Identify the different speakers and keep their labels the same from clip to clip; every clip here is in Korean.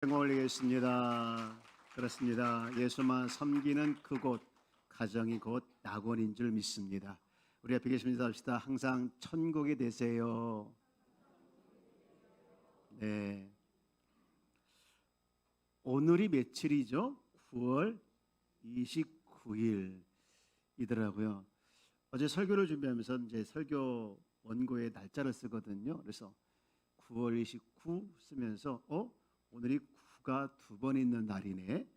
Speaker 1: 올리겠습니다. 그렇습니다. 예수만 섬기는 그곳, 가정이 곧 낙원인 줄 믿습니다. 우리 앞에 계신 인사 합시다. 항상 천국이 되세요. 네. 오늘이 며칠이죠? 9월 29일이더라고요. 어제 설교를 준비하면서 이제 설교 원고에 날짜를 쓰거든요. 그래서 9월 29 쓰면서 오늘이 9가 두 번 있는 날이네.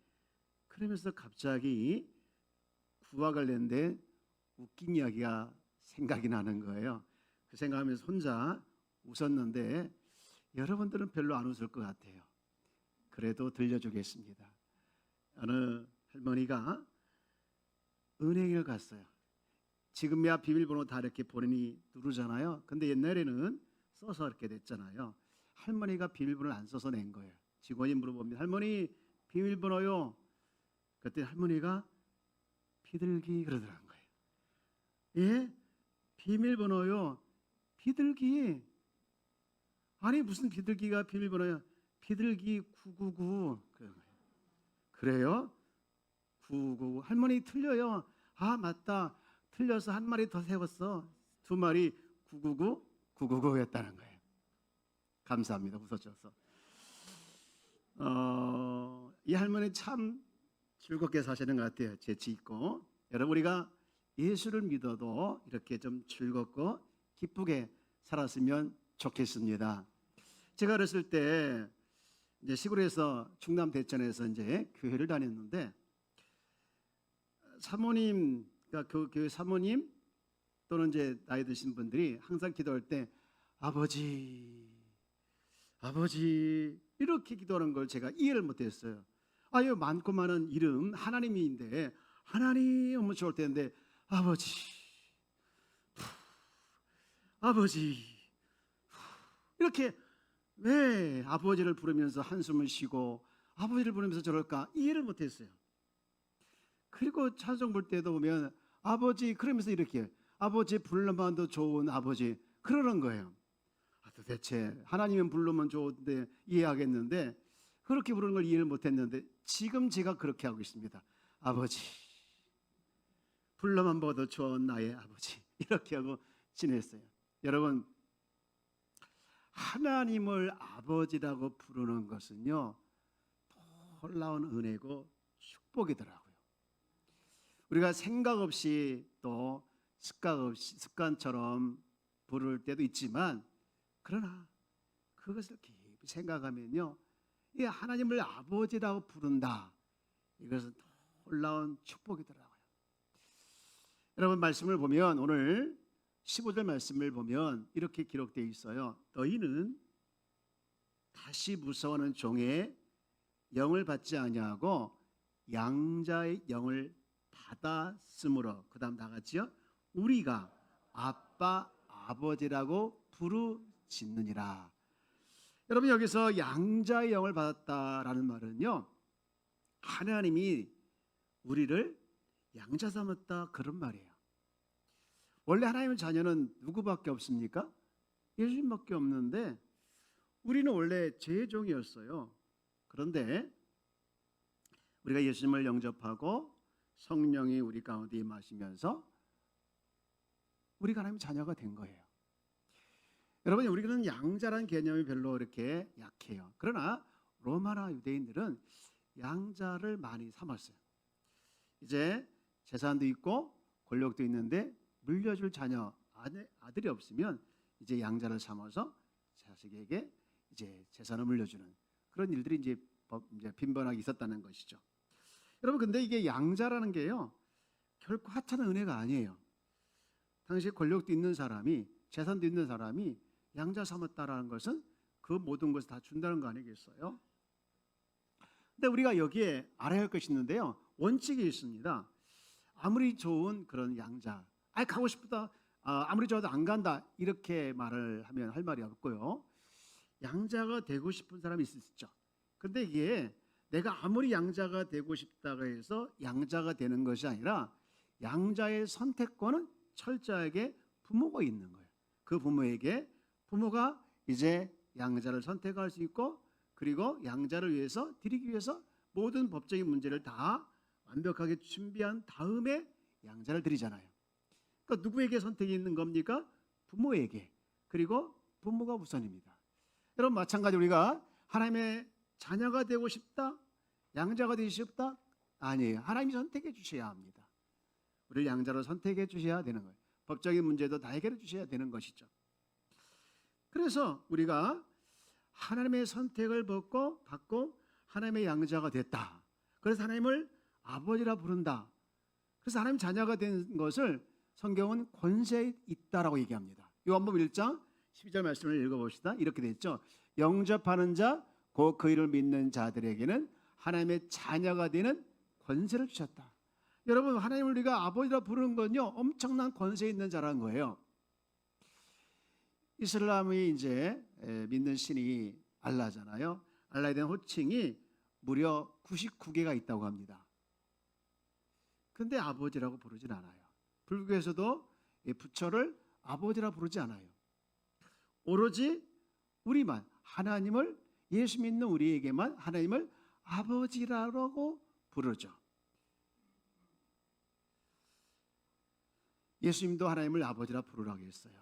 Speaker 1: 그러면서 갑자기 9와 관련된 웃긴 이야기가 생각이 나는 거예요. 그 생각하면서 혼자 웃었는데 여러분들은 별로 안 웃을 것 같아요. 그래도 들려주겠습니다. 어느 할머니가 은행을 갔어요. 지금이야 비밀번호 다 이렇게 본인이 누르잖아요. 근데 옛날에는 써서 이렇게 냈잖아요. 할머니가 비밀번호를 안 써서 낸 거예요. 직원이 물어봅니다. 할머니 비밀번호요. 그때 할머니가 비둘기 그러더라는 거예요. 예? 비밀번호요. 비둘기. 아니 무슨 비둘기가 비밀번호야. 비둘기 999. 그래요? 999. 할머니 틀려요. 아 맞다. 틀려서 한 마리 더 세웠어. 두 마리 999, 999였다는 거예요. 감사합니다. 웃어줘서. 이 할머니 참 즐겁게 사시는 것 같아요. 재치 있고. 여러분 우리가 예수를 믿어도 이렇게 좀 즐겁고 기쁘게 살았으면 좋겠습니다. 제가 어렸을 때 이제 시골에서 충남 대천에서 이제 교회를 다녔는데 사모님, 그러니까 그 교회 사모님 또는 이제 나이 드신 분들이 항상 기도할 때 아버지 이렇게 기도하는 걸 제가 이해를 못했어요. 아유 많고 많은 이름 하나님인데 하나님 하면 좋을 텐데 아버지 이렇게 왜 아버지를 부르면서 한숨을 쉬고 아버지를 부르면서 저럴까 이해를 못했어요. 그리고 찬송 볼 때도 보면 아버지 그러면서 이렇게 아버지 불러만도 좋은 아버지 그러는 거예요. 도대체 하나님은 불러면 좋은데 이해하겠는데 그렇게 부르는 걸 이해를 못했는데 지금 제가 그렇게 하고 있습니다. 아버지 불러만 봐도 좋은 나의 아버지 이렇게 하고 지냈어요. 여러분 하나님을 아버지라고 부르는 것은요 놀라운 은혜고 축복이더라고요. 우리가 생각 없이 또 습관처럼 부를 때도 있지만 그러나 그것을 깊이 생각하면요 이 하나님을 아버지라고 부른다 이것은 놀라운 축복이더라고요. 여러분 말씀을 보면 오늘 15절 말씀을 보면 이렇게 기록되어 있어요. 너희는 다시 무서워하는 종의 영을 받지 아니하고 양자의 영을 받았으므로 그 다음 다 같이요 우리가 아빠 아버지라고 부르짖느니라. 여러분 여기서 양자의 영을 받았다라는 말은요 하나님이 우리를 양자 삼았다 그런 말이에요. 원래 하나님의 자녀는 누구밖에 없습니까? 예수님밖에 없는데 우리는 원래 죄의 종이었어요. 그런데 우리가 예수님을 영접하고 성령이 우리 가운데 임하시면서 우리가 하나님의 자녀가 된 거예요. 여러분 우리는 양자라는 개념이 별로 이렇게 약해요. 그러나 로마나 유대인들은 양자를 많이 삼았어요. 이제 재산도 있고 권력도 있는데 물려줄 자녀 아들이 없으면 이제 양자를 삼아서 자식에게 이제 재산을 물려주는 그런 일들이 이제 빈번하게 있었다는 것이죠. 여러분 근데 이게 양자라는 게요 결코 하찮은 은혜가 아니에요. 당시 권력도 있는 사람이 재산도 있는 사람이 양자 삼았다라는 것은 그 모든 것을 다 준다는 거 아니겠어요? 근데 우리가 여기에 알아야 할 것이 있는데요 원칙이 있습니다. 아무리 좋은 그런 양자 가고 싶다 아무리 좋아도 안 간다 이렇게 말을 하면 할 말이 없고요 양자가 되고 싶은 사람이 있을 수 있죠. 근데 이게 내가 아무리 양자가 되고 싶다고 해서 양자가 되는 것이 아니라 양자의 선택권은 철저하게 부모가 있는 거예요. 그 부모에게 부모가 이제 양자를 선택할 수 있고 그리고 양자를 위해서 드리기 위해서 모든 법적인 문제를 다 완벽하게 준비한 다음에 양자를 드리잖아요. 그러니까 누구에게 선택이 있는 겁니까? 부모에게. 그리고 부모가 우선입니다. 여러분 마찬가지 우리가 하나님의 자녀가 되고 싶다? 양자가 되고 싶다? 아니에요. 하나님이 선택해 주셔야 합니다. 우리를 양자로 선택해 주셔야 되는 거예요. 법적인 문제도 다 해결해 주셔야 되는 것이죠. 그래서 우리가 하나님의 선택을 받고 하나님의 양자가 됐다. 그래서 하나님을 아버지라 부른다. 그래서 하나님 자녀가 된 것을 성경은 권세 있다라고 얘기합니다. 요한복음 1장 12절 말씀을 읽어봅시다. 이렇게 됐죠. 영접하는 자, 곧 그 이름을 믿는 자들에게는 하나님의 자녀가 되는 권세를 주셨다. 여러분 하나님을 우리가 아버지라 부르는 건요 엄청난 권세 있는 자라는 거예요. 이슬람이 이제 믿는 신이 알라잖아요. 알라에 대한 호칭이 무려 99개가 있다고 합니다. 근데 아버지라고 부르진 않아요. 불교에서도 부처를 아버지라 부르지 않아요. 오로지 우리만 하나님을 예수 믿는 우리에게만 하나님을 아버지라고 부르죠. 예수님도 하나님을 아버지라 부르라고 했어요.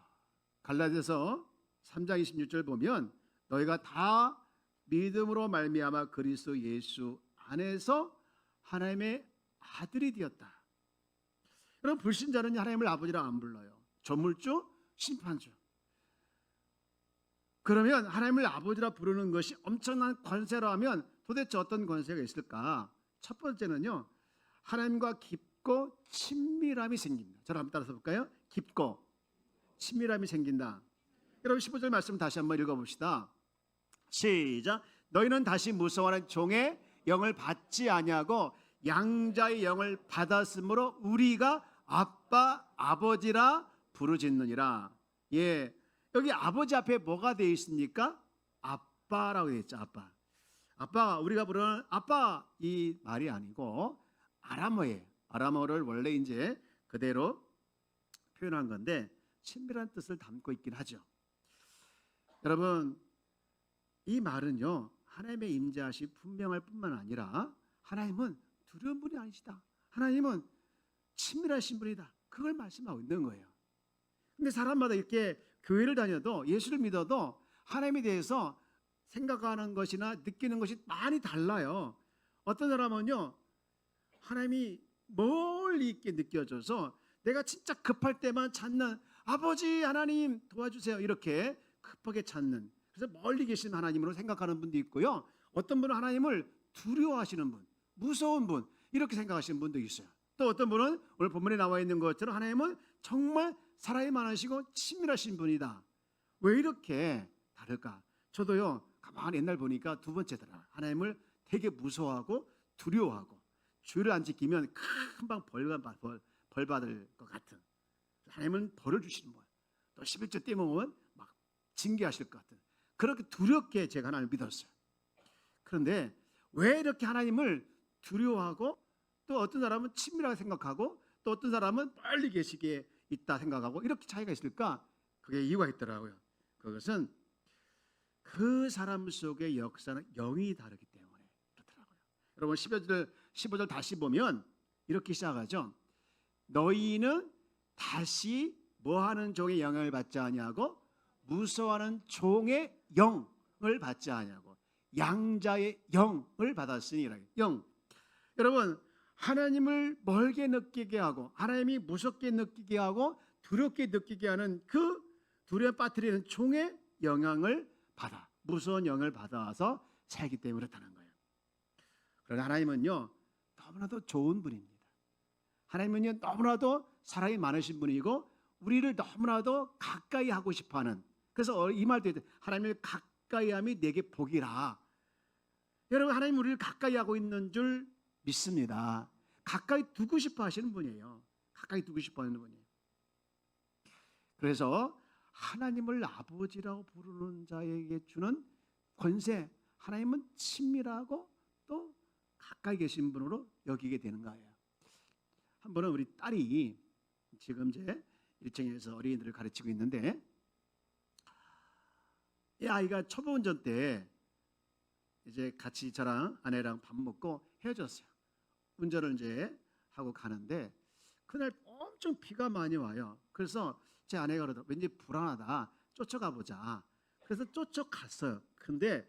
Speaker 1: 갈라디아서 3장 26절 보면 너희가 다 믿음으로 말미암아 그리스도 예수 안에서 하나님의 아들이 되었다. 여러분 불신자는 하나님을 아버지라 안 불러요. 조물주, 심판주. 그러면 하나님을 아버지라 부르는 것이 엄청난 권세라면 도대체 어떤 권세가 있을까? 첫 번째는요. 하나님과 깊고 친밀함이 생깁니다. 저를 한번 따라서 볼까요? 깊고 친밀함이 생긴다. 여러분 15절 말씀 다시 한번 읽어봅시다. 시작. 너희는 다시 무서워하는 종의 영을 받지 아니하고 양자의 영을 받았으므로 우리가 아빠 아버지라 부르짖느니라. 예, 여기 아버지 앞에 뭐가 되어 있습니까? 아빠라고 되어 있죠. 아빠. 아빠 우리가 부르는 아빠 이 말이 아니고 아람어예요. 아람어를 원래 이제 그대로 표현한 건데 친밀한 뜻을 담고 있긴 하죠. 여러분 이 말은요 하나님의 임재하시 분명할 뿐만 아니라 하나님은 두려운 분이 아니시다. 하나님은 친밀하신 분이다. 그걸 말씀하고 있는 거예요. 근데 사람마다 이렇게 교회를 다녀도 예수를 믿어도 하나님에 대해서 생각하는 것이나 느끼는 것이 많이 달라요. 어떤 사람은요 하나님이 멀리 있게 느껴져서 내가 진짜 급할 때만 찾는 아버지 하나님 도와주세요 이렇게 급하게 찾는, 그래서 멀리 계신 하나님으로 생각하는 분도 있고요. 어떤 분은 하나님을 두려워하시는 분, 무서운 분 이렇게 생각하시는 분도 있어요. 또 어떤 분은 오늘 본문에 나와 있는 것처럼 하나님은 정말 사랑이 많으시고 친밀하신 분이다. 왜 이렇게 다를까? 저도요 가만히 옛날 보니까 두 번째더라. 하나님을 되게 무서워하고 두려워하고 주의를 안 지키면 금방 벌 받을 것 같은, 하나님은 벌을 주시는 거예요. 또 11조 떼먹으면 막 징계하실 것 같은, 그렇게 두렵게 제가 하나님을 믿었어요. 그런데 왜 이렇게 하나님을 두려워하고 또 어떤 사람은 친밀하게 생각하고 또 어떤 사람은 멀리 계시게 있다 생각하고 이렇게 차이가 있을까? 그게 이유가 있더라고요. 그것은 그 사람 속의 역사는 영이 다르기 때문에 그렇더라고요. 여러분 15절 다시 보면 이렇게 시작하죠. 너희는 다시 뭐하는 종의 영향을 받지 아니하고 무서워하는 종의 영을 받지 아니하고 양자의 영을 받았으니라. 영. 여러분 하나님을 멀게 느끼게 하고 하나님이 무섭게 느끼게 하고 두렵게 느끼게 하는 그 두려움 빠뜨리는 종의 영향을 받아, 무서운 영을 받아서 살기 때문에 그렇다는 거예요. 그러나 하나님은요 너무나도 좋은 분입니다. 하나님은요 너무나도 사랑이 많으신 분이고 우리를 너무나도 가까이 하고 싶어하는, 그래서 이 말도 있어요. 하나님을 가까이함이 내게 복이라. 여러분 하나님 우리를 가까이 하고 있는 줄 믿습니다. 가까이 두고 싶어 하시는 분이에요. 가까이 두고 싶어 하는 분이에요. 그래서 하나님을 아버지라고 부르는 자에게 주는 권세, 하나님은 친밀하고 또 가까이 계신 분으로 여기게 되는 거예요. 한 번은 우리 딸이 지금 이제 1층에서 어린이들을 가르치고 있는데 이 아이가 초보 운전 때 이제 같이 저랑 아내랑 밥 먹고 헤어졌어요. 운전을 이제 하고 가는데 그날 엄청 비가 많이 와요. 그래서 제 아내가 그러더라고요. 왠지 불안하다. 쫓아가 보자. 그래서 쫓아갔어요. 근데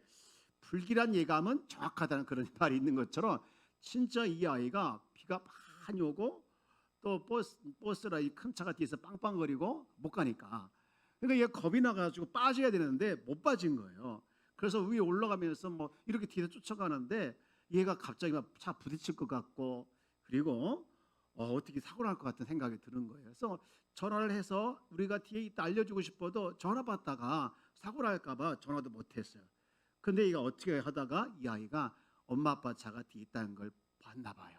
Speaker 1: 불길한 예감은 정확하다는 그런 말이 있는 것처럼 진짜 이 아이가 비가 많이 오고 또 버스라 이 큰 차가 뒤에서 빵빵거리고 못 가니까 그러니까 얘 겁이 나가지고 빠져야 되는데 못 빠진 거예요. 그래서 위에 올라가면서 뭐 이렇게 뒤에서 쫓아가는데 얘가 갑자기 막 차 부딪힐 것 같고 그리고 어떻게 사고 날 것 같은 생각이 드는 거예요. 그래서 전화를 해서 우리가 뒤에 있다 알려주고 싶어도 전화 받다가 사고 날까 봐 전화도 못 했어요. 근데 얘가 어떻게 하다가 이 아이가 엄마 아빠 차가 뒤에 있다는 걸 봤나 봐요.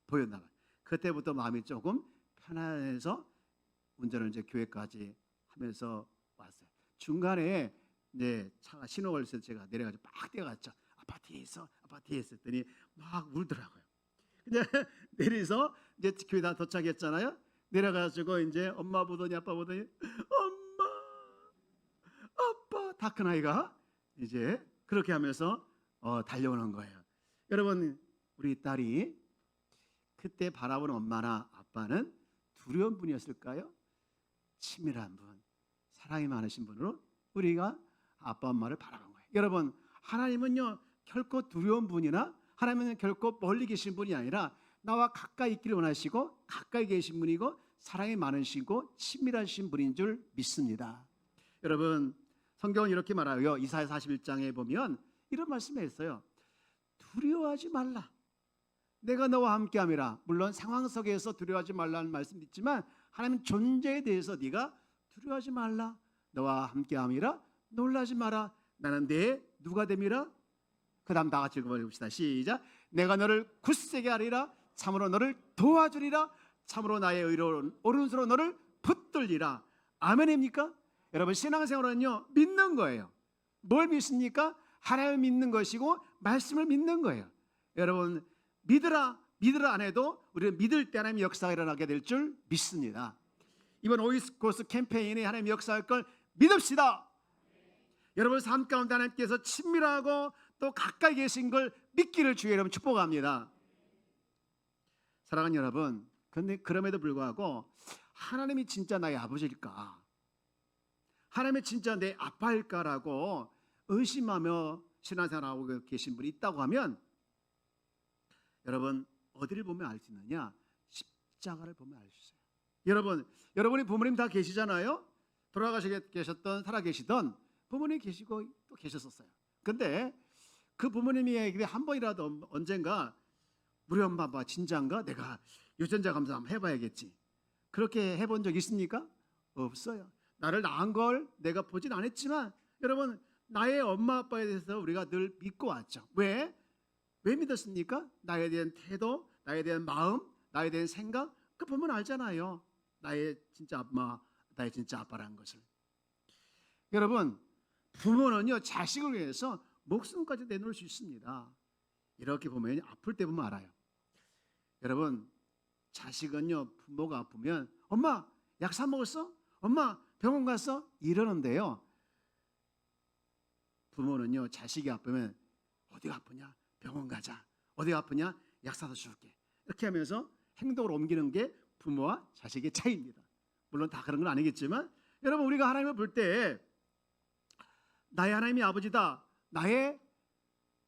Speaker 1: 보였나 봐요. 그때부터 마음이 조금 편안해서 운전을 이제 교회까지 하면서 왔어요. 중간에 이제 차가 신호가 있어서 제가 내려가지고 막 뛰어갔죠. 아파트에 있어, 아파트에 있어 했더니 막 울더라고요. 근데 내려서 이제 교회 다 도착했잖아요. 내려가지고 이제 엄마 보더니 아빠 보더니 엄마, 아빠 다 큰 아이가 이제 그렇게 하면서 달려오는 거예요. 여러분 우리 딸이 그때 바라보는 엄마나 아빠는 두려운 분이었을까요? 치밀한 분, 사랑이 많으신 분으로 우리가 아빠 엄마를 바라본 거예요. 여러분 하나님은요 결코 두려운 분이나 하나님은 결코 멀리 계신 분이 아니라 나와 가까이 있기를 원하시고 가까이 계신 분이고 사랑이 많으시고 친밀하신 분인 줄 믿습니다. 여러분 성경은 이렇게 말하고요. 이사야 41장에 보면 이런 말씀이 있어요. 두려워하지 말라. 내가 너와 함께함이라. 물론 상황 속에서 두려워하지 말라는 말씀도 있지만 하나님 존재에 대해서 네가 두려워하지 말라. 너와 함께함이라. 놀라지 마라. 나는 내 누가 됨이라. 그 다음 다 같이 읽어봅시다. 시작. 내가 너를 굳세게 하리라. 참으로 너를 도와주리라. 참으로 나의 의로운 오른손으로 너를 붙들리라. 아멘입니까? 여러분 신앙생활은요 믿는 거예요. 뭘 믿습니까? 하나님을 믿는 것이고 말씀을 믿는 거예요. 여러분 믿으라 안 해도 우리는 믿을 때 하나님의 역사가 일어나게 될 줄 믿습니다. 이번 오이스코스 캠페인에 하나님의 역사할 걸 믿읍시다. 여러분 삶 가운데 하나님께서 친밀하고 또 가까이 계신 걸 믿기를 주의 이름 축복합니다. 사랑하는 여러분, 근데 그럼에도 불구하고 하나님이 진짜 나의 아버지일까? 하나님이 진짜 내 아빠일까라고 의심하며 신앙생활하고 계신 분이 있다고 하면 여러분 어디를 보면 알 수 있느냐? 십자가를 보면 알 수 있어요. 여러분, 여러분이 부모님 다 계시잖아요. 돌아가셨던 살아계시던 부모님 계시고 또 계셨었어요. 근데 그 부모님이 한 번이라도 언젠가 우리 엄마 아빠 진짜인가? 내가 유전자 검사 한번 해봐야겠지. 그렇게 해본 적 있습니까? 없어요. 나를 낳은 걸 내가 보진 않았지만 여러분 나의 엄마 아빠에 대해서 우리가 늘 믿고 왔죠. 왜 믿었습니까? 나에 대한 태도, 나에 대한 마음, 나에 대한 생각 그 보면 알잖아요. 나의 진짜 엄마, 나의 진짜 아빠라는 것을. 여러분 부모는요 자식을 위해서 목숨까지 내놓을 수 있습니다. 이렇게 보면 아플 때 보면 알아요. 여러분 자식은요 부모가 아프면 엄마 약 사 먹었어? 엄마 병원 갔어? 이러는데요. 부모는요 자식이 아프면 어디가 아프냐? 병원 가자. 어디가 아프냐? 약 사다 줄게. 이렇게 하면서 행동을 옮기는 게 부모와 자식의 차이입니다. 물론 다 그런 건 아니겠지만 여러분 우리가 하나님을 볼 때 나의 하나님이 아버지다. 나의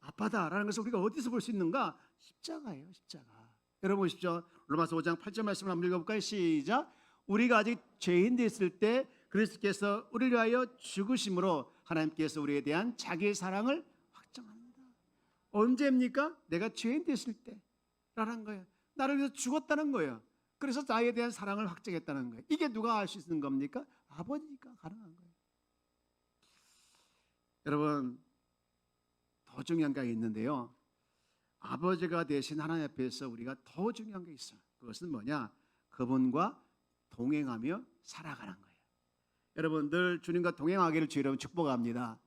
Speaker 1: 아빠다라는 것을 우리가 어디서 볼 수 있는가? 십자가예요. 십자가. 여러분 보십시오. 로마서 5장 8절 말씀을 한번 읽어볼까요? 시작. 우리가 아직 죄인 됐을 때 그리스도께서 우리를 위하여 죽으심으로 하나님께서 우리에 대한 자기의 사랑을 확정합니다. 언제입니까? 내가 죄인 됐을 때라는 거예요. 나를 위해서 죽었다는 거예요. 그래서 나에 대한 사랑을 확정했다는 거예요. 이게 누가 알 수 있는 겁니까? 아버지니까 가능한 거예요. 여러분 더 중요한 게 있는데요. 아버지가 되신 하나님 앞에서 우리가 더 중요한 게 있어요. 그것은 뭐냐? 그분과 동행하며 살아가는 거예요. 여러분 늘 주님과 동행하기를 주여 여러분 축복합니다.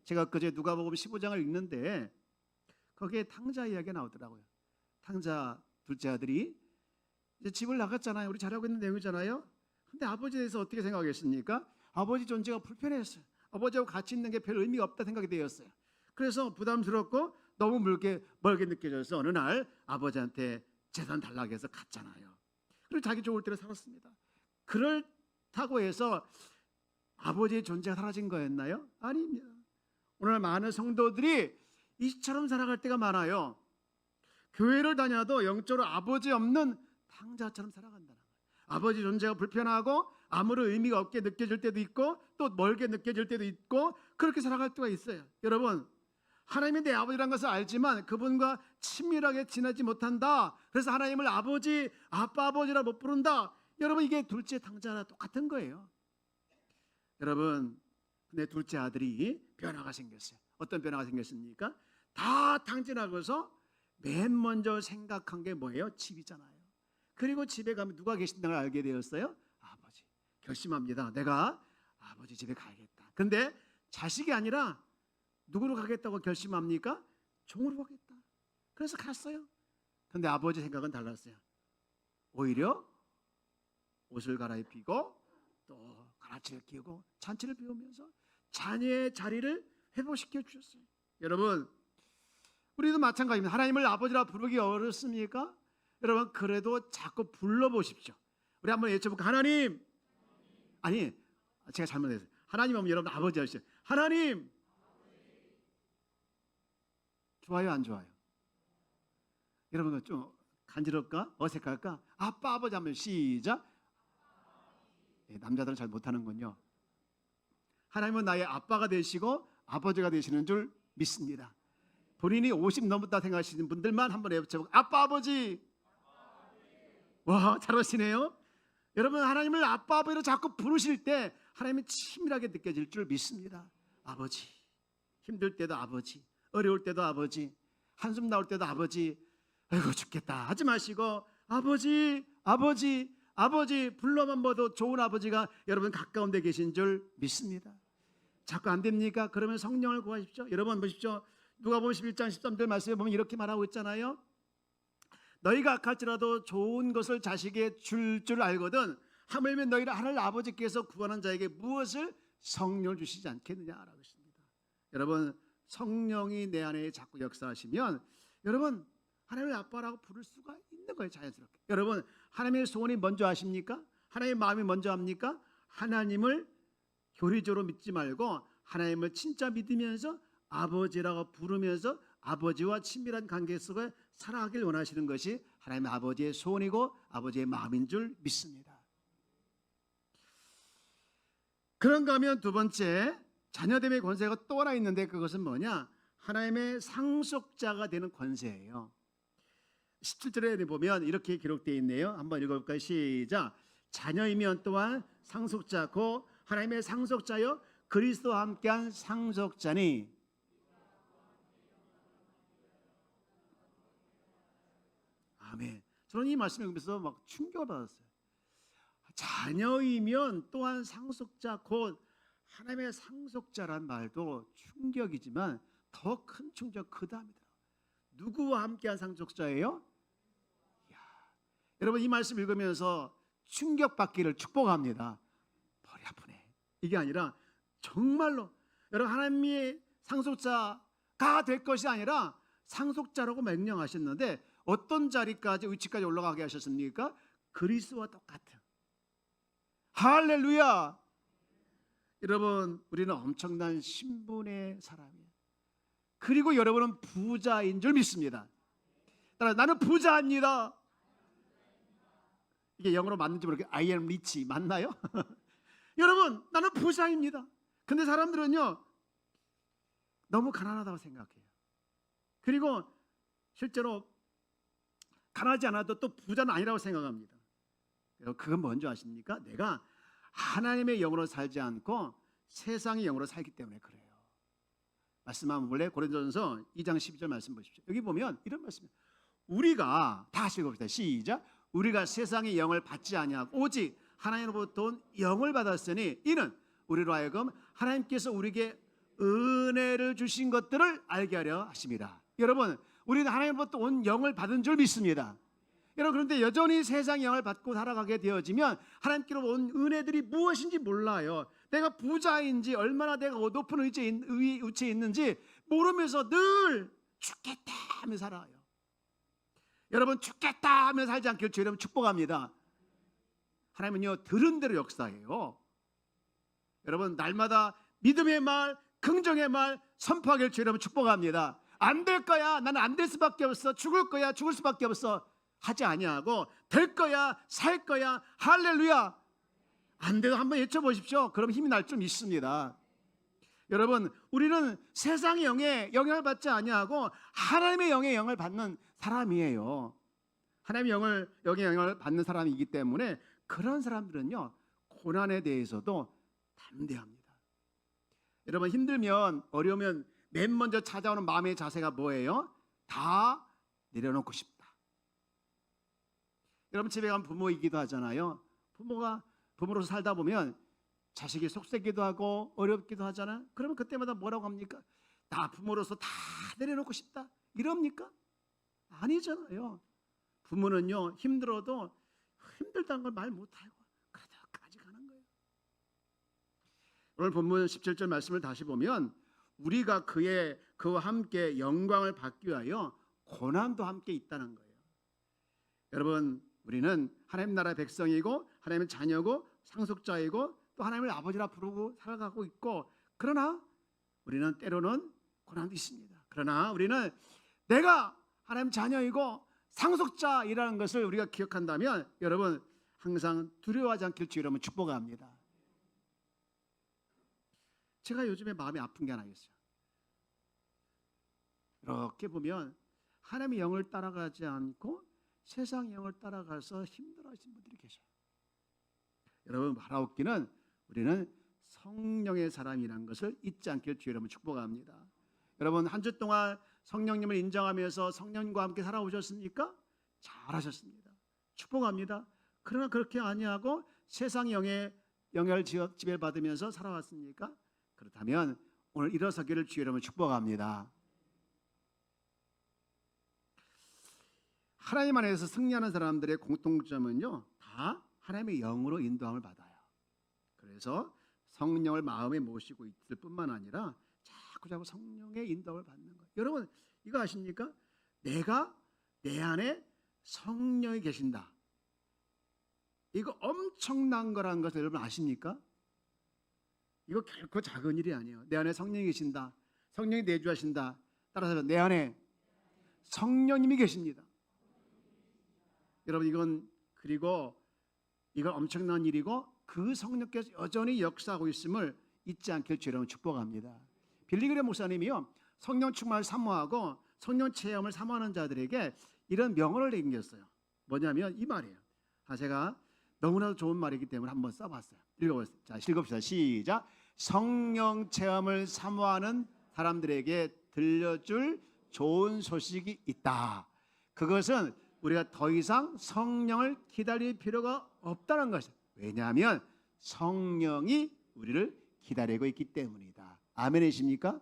Speaker 1: 제가 그제 누가복음 15장을 읽는데 거기에 탕자 이야기가 나오더라고요. 탕자 둘째 아들이 이제 집을 나갔잖아요. 우리 잘하고 있는 내용이잖아요. 근데 아버지에 대해서 어떻게 생각했습니까? 아버지 존재가 불편했어요. 아버지하고 같이 있는 게 별 의미가 없다 생각이 되었어요. 그래서 부담스럽고 너무 멀게 느껴져서 어느 날 아버지한테 재산 달라고 해서 갔잖아요. 그리고 자기 좋을 대로 살았습니다. 그렇다고 해서 아버지의 존재가 사라진 거였나요? 아닙니다. 오늘 많은 성도들이 이처럼 살아갈 때가 많아요. 교회를 다녀도 영적으로 아버지 없는 탕자처럼 살아간다는 거예요. 아버지 존재가 불편하고 아무런 의미가 없게 느껴질 때도 있고 또 멀게 느껴질 때도 있고 그렇게 살아갈 때가 있어요. 여러분, 하나님이 내 아버지라는 것을 알지만 그분과 친밀하게 지내지 못한다. 그래서 하나님을 아버지, 아빠, 아버지라 못 부른다. 여러분, 이게 둘째 탕자나 똑같은 거예요. 여러분, 내 둘째 아들이 변화가 생겼어요. 어떤 변화가 생겼습니까? 다 탕진하고서 맨 먼저 생각한 게 뭐예요? 집이잖아요. 그리고 집에 가면 누가 계신다는 걸 알게 되었어요? 아버지. 결심합니다. 내가 아버지 집에 가야겠다. 근데 자식이 아니라 누구로 가겠다고 결심합니까? 종으로 가겠다. 그래서 갔어요. 근데 아버지 생각은 달랐어요. 오히려 옷을 갈아입히고 또 가라치를 끼우고 잔치를 비우면서 자녀의 자리를 회복시켜 주셨어요. 여러분, 우리도 마찬가지입니다. 하나님을 아버지라 부르기 어렵습니까? 여러분, 그래도 자꾸 불러보십시오. 우리 한번 외쳐볼까? 하나님. 아니, 제가 잘못했어요. 하나님 하면 여러분 아버지 하시죠. 하나님. 좋아요, 안 좋아요? 여러분, 좀 간지럽까? 어색할까? 아빠, 아버지 하면 시작. 남자들은 잘 못하는군요. 하나님은 나의 아빠가 되시고 아버지가 되시는 줄 믿습니다. 본인이 50 넘었다 생각하시는 분들만 한번 해보세요. 아빠, 아버지. 와, 잘하시네요. 여러분, 하나님을 아빠, 아버지로 자꾸 부르실 때 하나님이 친밀하게 느껴질 줄 믿습니다. 아버지. 힘들 때도 아버지, 어려울 때도 아버지, 한숨 나올 때도 아버지. 아이고 죽겠다 하지 마시고 아버지, 아버지, 아버지 불러만 봐도 좋은 아버지가 여러분 가까운 데 계신 줄 믿습니다. 자꾸 안 됩니까? 그러면 성령을 구하십시오. 여러분 보십시오. 누가복음 11장 13절 말씀에 보면 이렇게 말하고 있잖아요. 너희가 악할지라도 좋은 것을 자식에게 줄 알거든 하물며 너희를 하늘 아버지께서 구하는 자에게 무엇을 성령을 주시지 않겠느냐라고 했습니다. 여러분, 성령이 내 안에 자꾸 역사하시면 여러분 하나님의 아빠라고 부를 수가 있는 거예요. 자연스럽게. 여러분, 하나님의 소원이 먼저 하십니까? 하나님의 마음이 먼저 합니까? 하나님을 교리적으로 믿지 말고 하나님을 진짜 믿으면서 아버지라고 부르면서 아버지와 친밀한 관계 속에 살아가길 원하시는 것이 하나님의 아버지의 소원이고 아버지의 마음인 줄 믿습니다. 그런가 하면 두 번째, 자녀됨의 권세가 또 하나 있는데 그것은 뭐냐? 하나님의 상속자가 되는 권세예요. 17절에 보면 이렇게 기록되어 있네요. 한번 읽어볼까요? 시작. 자녀이면 또한 상속자 곧 하나님의 상속자여 그리스도와 함께한 상속자니. 아멘. 저는 이 말씀을 읽으면서 막 충격을 받았어요. 자녀이면 또한 상속자 곧 하나님의 상속자란 말도 충격이지만 더 큰 충격 그 다음이다. 누구와 함께한 상속자예요? 이야, 여러분 이 말씀 읽으면서 충격받기를 축복합니다. 머리 아프네. 이게 아니라 정말로 여러분 하나님의 상속자가 될 것이 아니라 상속자라고 명령하셨는데 어떤 자리까지 위치까지 올라가게 하셨습니까? 그리스도와 똑같은. 할렐루야. 여러분 우리는 엄청난 신분의 사람이에요. 그리고 여러분은 부자인 줄 믿습니다. 따라 나는 부자입니다. 이게 영어로 맞는지 모르겠어요. I am rich 맞나요? 여러분 나는 부자입니다. 근데 사람들은요 너무 가난하다고 생각해요. 그리고 실제로 가난하지 않아도 또 부자는 아니라고 생각합니다. 그건 뭔지 아십니까? 내가 하나님의 영으로 살지 않고 세상의 영으로 살기 때문에 그래요. 말씀 한번 볼래요? 고린도전서 2장 12절 말씀 보십시오. 여기 보면 이런 말씀이에요. 우리가 다시 읽어봅시다. 시작. 우리가 세상의 영을 받지 아니하고 오직 하나님으로부터 온 영을 받았으니 이는 우리로 하여금 하나님께서 우리에게 은혜를 주신 것들을 알게 하려 하심이라. 여러분 우리는 하나님으로부터 온 영을 받은 줄 믿습니다. 여러분 그런데 여전히 세상의 영을 받고 살아가게 되어지면 하나님께로 온 은혜들이 무엇인지 몰라요. 내가 부자인지 얼마나 내가 높은 위치에 있는지 모르면서 늘 죽겠다 하며 살아요. 여러분 죽겠다 하며 살지 않기를 주의 이름으로 축복합니다. 하나님은요 들은 대로 역사해요. 여러분 날마다 믿음의 말, 긍정의 말 선포하기를 주의 이름으로 축복합니다. 안 될 거야, 나는 안 될 수밖에 없어, 죽을 거야, 죽을 수밖에 없어 하지 아니하고 될 거야, 살 거야, 할렐루야. 안 돼도 한번 외쳐보십시오. 그럼 힘이 날 좀 있습니다. 여러분 우리는 세상의 영에 영향을 받지 아니하고 하나님의 영에 영향을 받는 사람이에요. 하나님의 영향을 받는 사람이기 때문에 그런 사람들은요 고난에 대해서도 담대합니다. 여러분 힘들면 어려우면 맨 먼저 찾아오는 마음의 자세가 뭐예요? 다 내려놓고 싶다. 여러분 집에 가면 부모이기도 하잖아요. 부모로서 살다 보면 자식이 속쓰기도 하고 어렵기도 하잖아요. 그러면 그때마다 뭐라고 합니까? 나 부모로서 다 내려놓고 싶다 이럽니까? 아니잖아요. 부모는요 힘들어도 힘들다는 걸 말 못하고 그러다까지 가는 거예요. 오늘 본문 17절 말씀을 다시 보면 우리가 그와 함께 영광을 받기 위하여 고난도 함께 있다는 거예요. 여러분 우리는 하나님 나라 백성이고 하나님의 자녀고 상속자이고 또 하나님을 아버지라 부르고 살아가고 있고 그러나 우리는 때로는 고난도 있습니다. 그러나 우리는 내가 하나님 자녀이고 상속자이라는 것을 우리가 기억한다면 여러분 항상 두려워하지 않길 주의 이름으로 축복합니다. 제가 요즘에 마음이 아픈 게 하나 있어요. 이렇게 보면 하나님의 영을 따라가지 않고 세상 영을 따라가서 힘들어하시는 분들이 계셔요. 여러분 바라옵기는 우리는 성령의 사람이라는 것을 잊지 않길 주의 이름으로 축복합니다. 여러분 한 주 동안 성령님을 인정하면서 성령님과 함께 살아오셨습니까? 잘하셨습니다. 축복합니다. 그러나 그렇게 아니하고 세상 영의 영향을 지배받으면서 살아왔습니까? 그렇다면 오늘 일어서기를 주의 이름으로 축복합니다. 하나님 안에서 승리하는 사람들의 공통점은요 다 하나님의 영으로 인도함을 받아요. 그래서 성령을 마음에 모시고 있을 뿐만 아니라 자꾸 성령의 인도함을 받는 거예요. 여러분 이거 아십니까? 내가 내 안에 성령이 계신다. 이거 엄청난 거라는 것을 여러분 아십니까? 이거 결코 작은 일이 아니에요. 내 안에 성령이 계신다. 성령이 내주하신다. 따라서 내 안에 성령님이 계십니다. 여러분 이건 엄청난 일이고 그 성령께서 여전히 역사하고 있음을 잊지 않길 주여 축복합니다. 빌리그레 목사님이요 성령 충만을 사모하고 성령 체험을 사모하는 자들에게 이런 명언을 남겼어요. 뭐냐면 이 말이에요. 제가 너무나도 좋은 말이기 때문에 한번 써봤어요. 읽어보세요. 자, 읽읍시다. 시작. 성령 체험을 사모하는 사람들에게 들려줄 좋은 소식이 있다. 그것은 우리가 더 이상 성령을 기다릴 필요가 없다는 것이에요. 왜냐하면 성령이 우리를 기다리고 있기 때문이다. 아멘이십니까?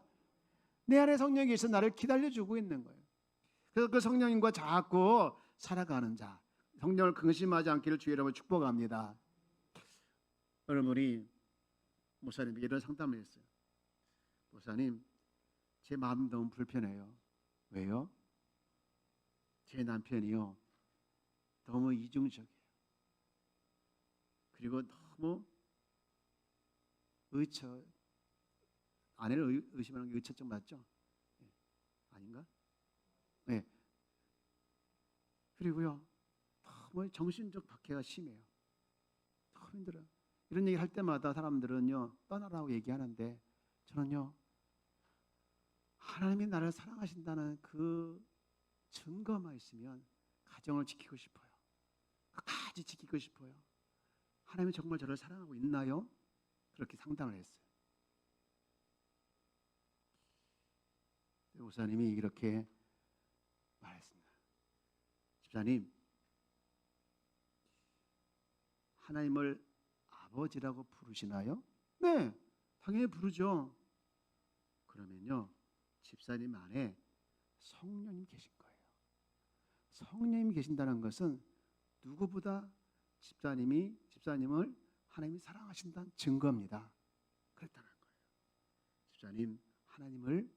Speaker 1: 내 안에 성령이 계셔서 나를 기다려주고 있는 거예요. 그래서 그 성령님과 자꾸 살아가는 자, 성령을 근심하지 않기를 주의 이름으로 축복합니다. 여러분이 목사님에게 이런 상담을 했어요. 목사님, 제 마음이 너무 불편해요. 왜요? 제 남편이요 너무 이중적이에요. 그리고 너무 아내를 의심하는 게 의처증 맞죠? 네. 아닌가? 네. 그리고요 너무 정신적 박해가 심해요. 너무 힘들어요. 이런 얘기 할 때마다 사람들은요 떠나라고 얘기하는데 저는요 하나님이 나를 사랑하신다는 그 증거만 있으면 가정을 지키고 싶어요. 끝까지 지키고 싶어요. 하나님이 정말 저를 사랑하고 있나요? 그렇게 상담을 했어요. 목사님이 이렇게 말했습니다. 집사님, 하나님을 아버지라고 부르시나요? 네, 당연히 부르죠. 그러면요 집사님 안에 성령님 계신 거예요. 성령님이 계신다는 것은 누구보다 집사님을 하나님이 사랑하신다는 증거입니다. 그랬다는 거예요. 집사님 하나님을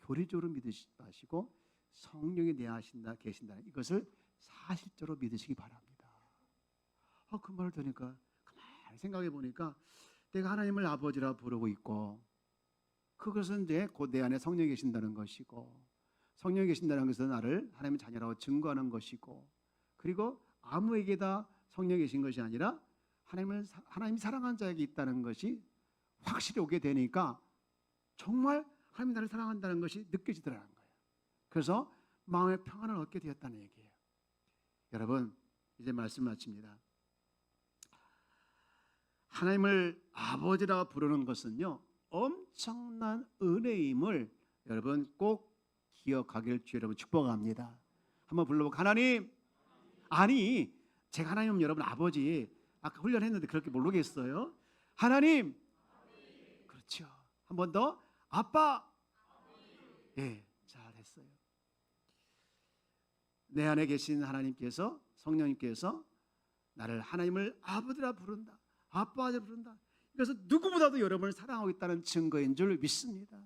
Speaker 1: 도리적으로 믿으시지 마시고 성령이 내 안에 계신다는 이것을 사실적으로 믿으시기 바랍니다. 그 말을 들으니까 가만히 생각해 보니까 내가 하나님을 아버지라 부르고 있고 그것은 이제 곧 내 안에 성령이 계신다는 것이고 성령이 계신다는 것은 나를 하나님의 자녀라고 증거하는 것이고 그리고 아무에게다 성령이 계신 것이 아니라 하나님이 사랑하는 자에게 있다는 것이 확실히 오게 되니까 정말 하나님이 나를 사랑한다는 것이 느껴지더라는 거예요. 그래서 마음의 평안을 얻게 되었다는 얘기예요. 여러분 이제 말씀 마칩니다. 하나님을 아버지라고 부르는 것은요 엄청난 은혜임을 여러분 꼭 기억하길 주 여러분 축복합니다. 한번 불러보고 하나님, 아니 제가 하나님 여러분 아버지 아까 훈련했는데 그렇게 모르겠어요? 하나님, 그렇죠. 한 번 더 아빠, 예, 잘했어요. 내 안에 계신 하나님께서 성령님께서 나를 하나님을 아버지라 부른다, 아빠라 부른다. 그래서 누구보다도 여러분을 사랑하고 있다는 증거인 줄 믿습니다.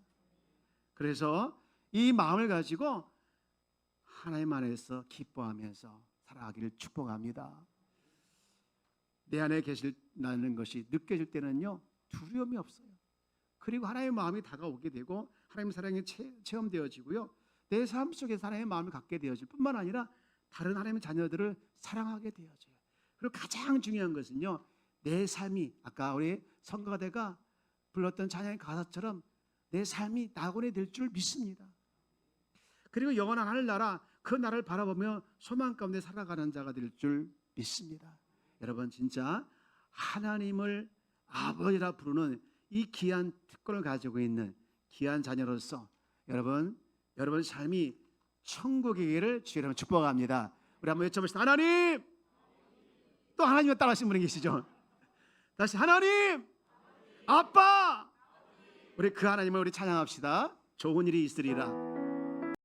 Speaker 1: 그래서 이 마음을 가지고 하나님 안에서 기뻐하면서 살아가기를 축복합니다. 내 안에 계신다는 것이 느껴질 때는요 두려움이 없어요. 그리고 하나님의 마음이 다가오게 되고 하나님의 사랑이 체험되어지고요 내 삶 속에서 하나님의 마음을 갖게 되어질 뿐만 아니라 다른 하나님의 자녀들을 사랑하게 되어져요. 그리고 가장 중요한 것은요 내 삶이 아까 우리 성가대가 불렀던 찬양의 가사처럼 내 삶이 낙원이 될 줄 믿습니다. 그리고 영원한 하늘나라 그 나라를 바라보며 소망 가운데 살아가는 자가 될 줄 믿습니다. 여러분 진짜 하나님을 아버지라 부르는 이 귀한 특권을 가지고 있는 귀한 자녀로서 여러분 삶이 천국이기를 주 여러분 축복합니다. 우리 한번 외쳐보시다. 하나님, 또 하나님을 따라하시는 분이 계시죠? 다시 하나님, 아빠, 우리 그 하나님을 우리 찬양합시다. 좋은 일이 있으리라.